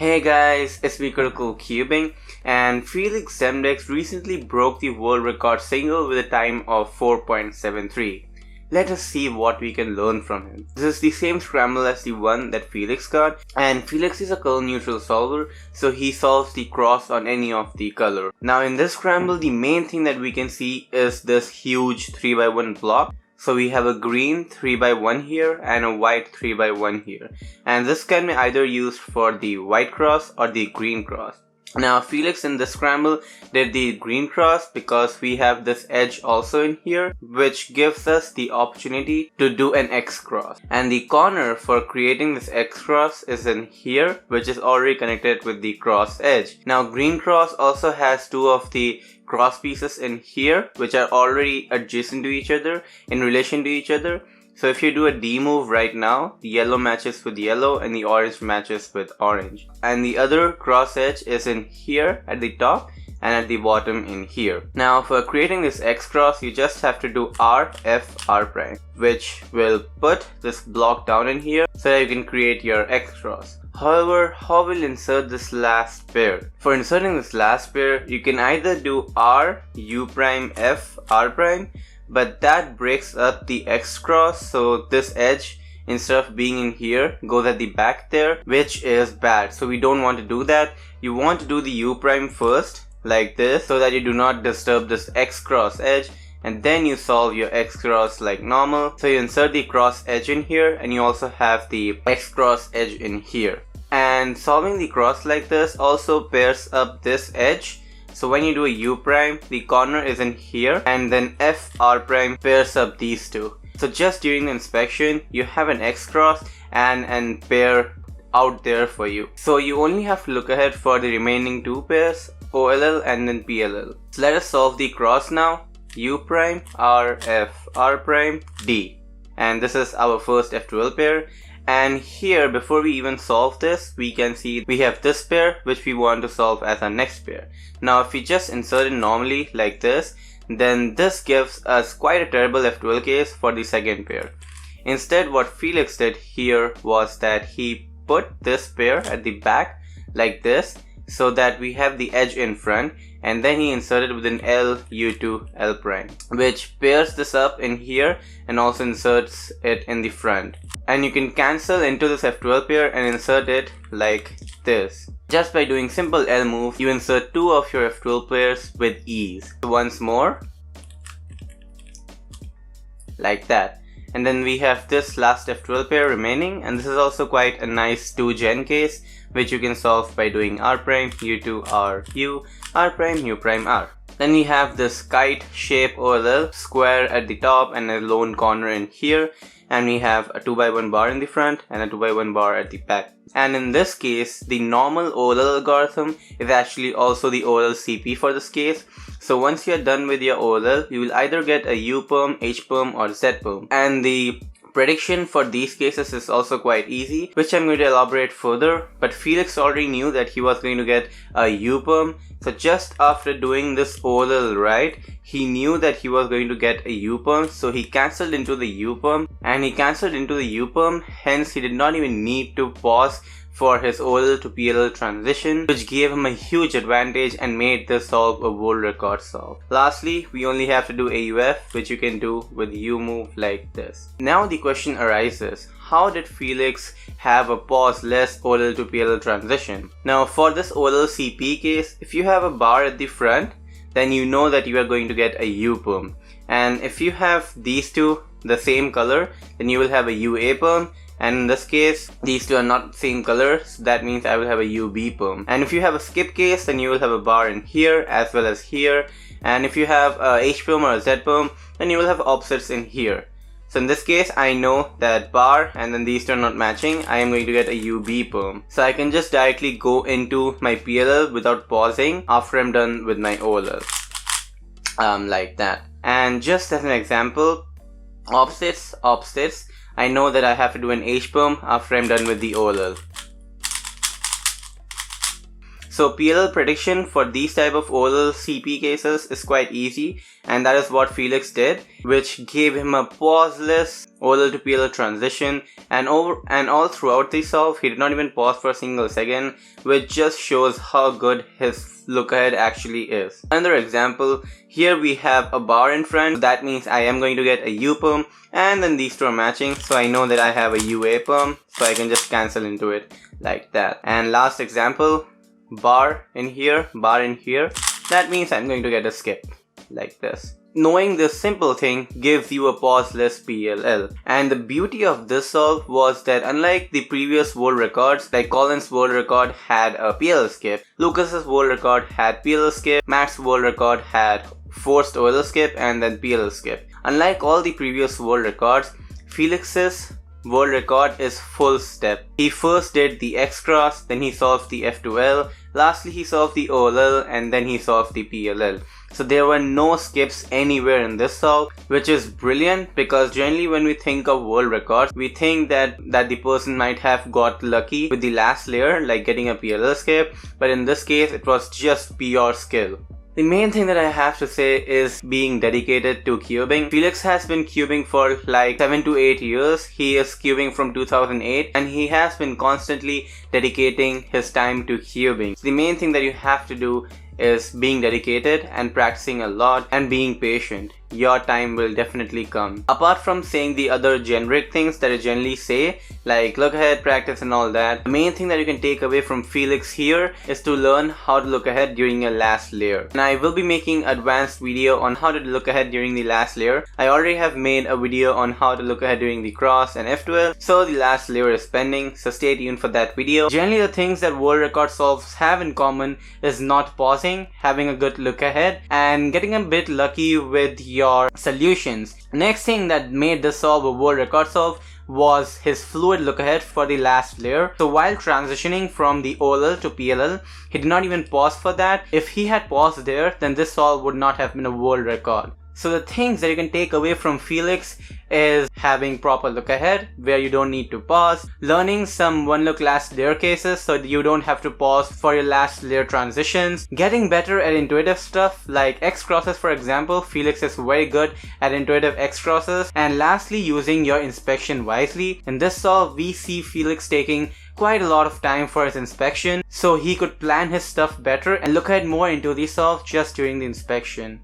Hey guys, it's me CriticalCubing, and Feliks Zemdegs recently broke the world record single with a time of 4.73. Let us see what we can learn from him. This is the same scramble as the one that Felix got, and Felix is a color neutral solver, so he solves the cross on any of the color. Now in this scramble, the main thing that we can see is this huge 3x1 block. So we have a green 3x1 here and a white 3x1 here. And this can be either used for the white cross or the green cross. Now Felix in this scramble did the green cross because we have this edge also in here, which gives us the opportunity to do an X cross. And the corner for creating this X cross is in here, which is already connected with the cross edge. Now green cross also has two of the cross pieces in here, which are already adjacent to each other, in relation to each other. So if you do a D move right now, the yellow matches with yellow and the orange matches with orange. And the other cross edge is in here at the top and at the bottom in here. Now for creating this X cross, you just have to do R, F, R prime, which will put this block down in here so that you can create your X cross. However, how will insert this last pair? For inserting this last pair, you can either do R, U prime, F, R prime, but that breaks up the X cross, so this edge, instead of being in here, goes at the back there, which is bad. So we don't want to do that. You want to do the U prime first, like this, so that you do not disturb this X cross edge, and then you solve your X cross like normal. So you insert the cross edge in here, and you also have the X cross edge in here. And solving the cross like this also pairs up this edge. So when you do a U prime, the corner is in here, and then F R prime pairs up these two. So just during the inspection, you have an X cross and an pair out there for you. So you only have to look ahead for the remaining two pairs, OLL and then PLL. So let us solve the cross now. U prime, R, F, R prime, D. And this is our first F12 pair. And here, before we even solve this, we can see we have this pair which we want to solve as our next pair. Now if we just insert it normally like this, then this gives us quite a terrible F12 case for the second pair. Instead, what Felix did here was that he put this pair at the back like this, so that we have the edge in front, and then he inserted with an L, U2, L prime, which pairs this up in here and also inserts it in the front. And you can cancel into this F12 pair and insert it like this. Just by doing simple L move, you insert two of your F12 pairs with ease. Once more, like that. And then we have this last F12 pair remaining, and this is also quite a nice 2-gen case, which you can solve by doing R prime, U2, R, U, R prime, U prime, R. Then we have this kite shape OLL, square at the top and a lone corner in here, and we have a 2x1 bar in the front and a 2x1 bar at the back. And in this case, the normal OLL algorithm is actually also the OLL CP for this case. So once you are done with your OLL, you will either get a U perm, H perm or Z perm. And the prediction for these cases is also quite easy, which I'm going to elaborate further. But Felix already knew that he was going to get a U perm. So just after doing this OLL right, he knew that he was going to get a U perm. So he cancelled into the U perm, and he cancelled into the U perm. Hence he did not even need to pause for his OLL to PLL transition, which gave him a huge advantage and made this solve a world record solve. Lastly, we only have to do AUF, which you can do with U move like this. Now the question arises, how did Felix have a pause-less OLL to PLL transition? Now for this OLL CP case, if you have a bar at the front, then you know that you are going to get a U perm. And if you have these two the same color, then you will have a UA perm. And in this case, these two are not same color, so that means I will have a UB perm. And if you have a skip case, then you will have a bar in here as well as here. And if you have a H perm or a Z perm, then you will have opposites in here. So in this case, I know that bar and then these two are not matching. I am going to get a UB perm. So I can just directly go into my PLL without pausing after I'm done with my OLL. Like that. And just as an example, opposites, opposites. I know that I have to do an H perm after I'm done with the OLL. So PLL prediction for these type of oral CP cases is quite easy, and that is what Felix did, which gave him a pauseless oral to PLL transition, and all throughout the solve he did not even pause for a single second, which just shows how good his look ahead actually is. Another example, here we have a bar in front, that means I am going to get a U perm, and then these two are matching, so I know that I have a UA perm, so I can just cancel into it like that. And last example, bar in here, that means I'm going to get a skip like this. Knowing this simple thing gives you a pauseless PLL. And the beauty of this solve was that unlike the previous world records, like Colin's world record had a PLL skip, Lucas's world record had PLL skip, Matt's world record had forced OLL skip and then PLL skip. Unlike all the previous world records, Felix's world record is full step. He first did the X cross, then he solved the F2L, lastly he solved the OLL, and then he solved the PLL. So there were no skips anywhere in this solve, which is brilliant because generally when we think of world records, we think that the person might have got lucky with the last layer, like getting a PLL skip, but in this case it was just pure skill. The main thing that I have to say is being dedicated to cubing. Felix has been cubing for like 7 to 8 years. He is cubing from 2008 and he has been constantly dedicating his time to cubing. So the main thing that you have to do is being dedicated and practicing a lot and being patient. Your time will definitely come. Apart from saying the other generic things that I generally say, like look ahead, practice and all that, the main thing that you can take away from Felix here is to learn how to look ahead during your last layer. And I will be making advanced video on how to look ahead during the last layer. I already have made a video on how to look ahead during the cross and F12, so the last layer is pending, so stay tuned for that video. Generally the things that world record solves have in common is not pausing, having a good look ahead, and getting a bit lucky with your solutions. Next thing that made this solve a world record solve was his fluid look ahead for the last layer. So while transitioning from the OLL to PLL, he did not even pause for that. If he had paused there, then this solve would not have been a world record. So the things that you can take away from Felix is having proper look ahead where you don't need to pause, learning some one look last layer cases so that you don't have to pause for your last layer transitions, getting better at intuitive stuff like X crosses for example. Felix is very good at intuitive X crosses, and lastly using your inspection wisely. In this solve we see Felix taking quite a lot of time for his inspection so he could plan his stuff better and look ahead more into the solve just during the inspection.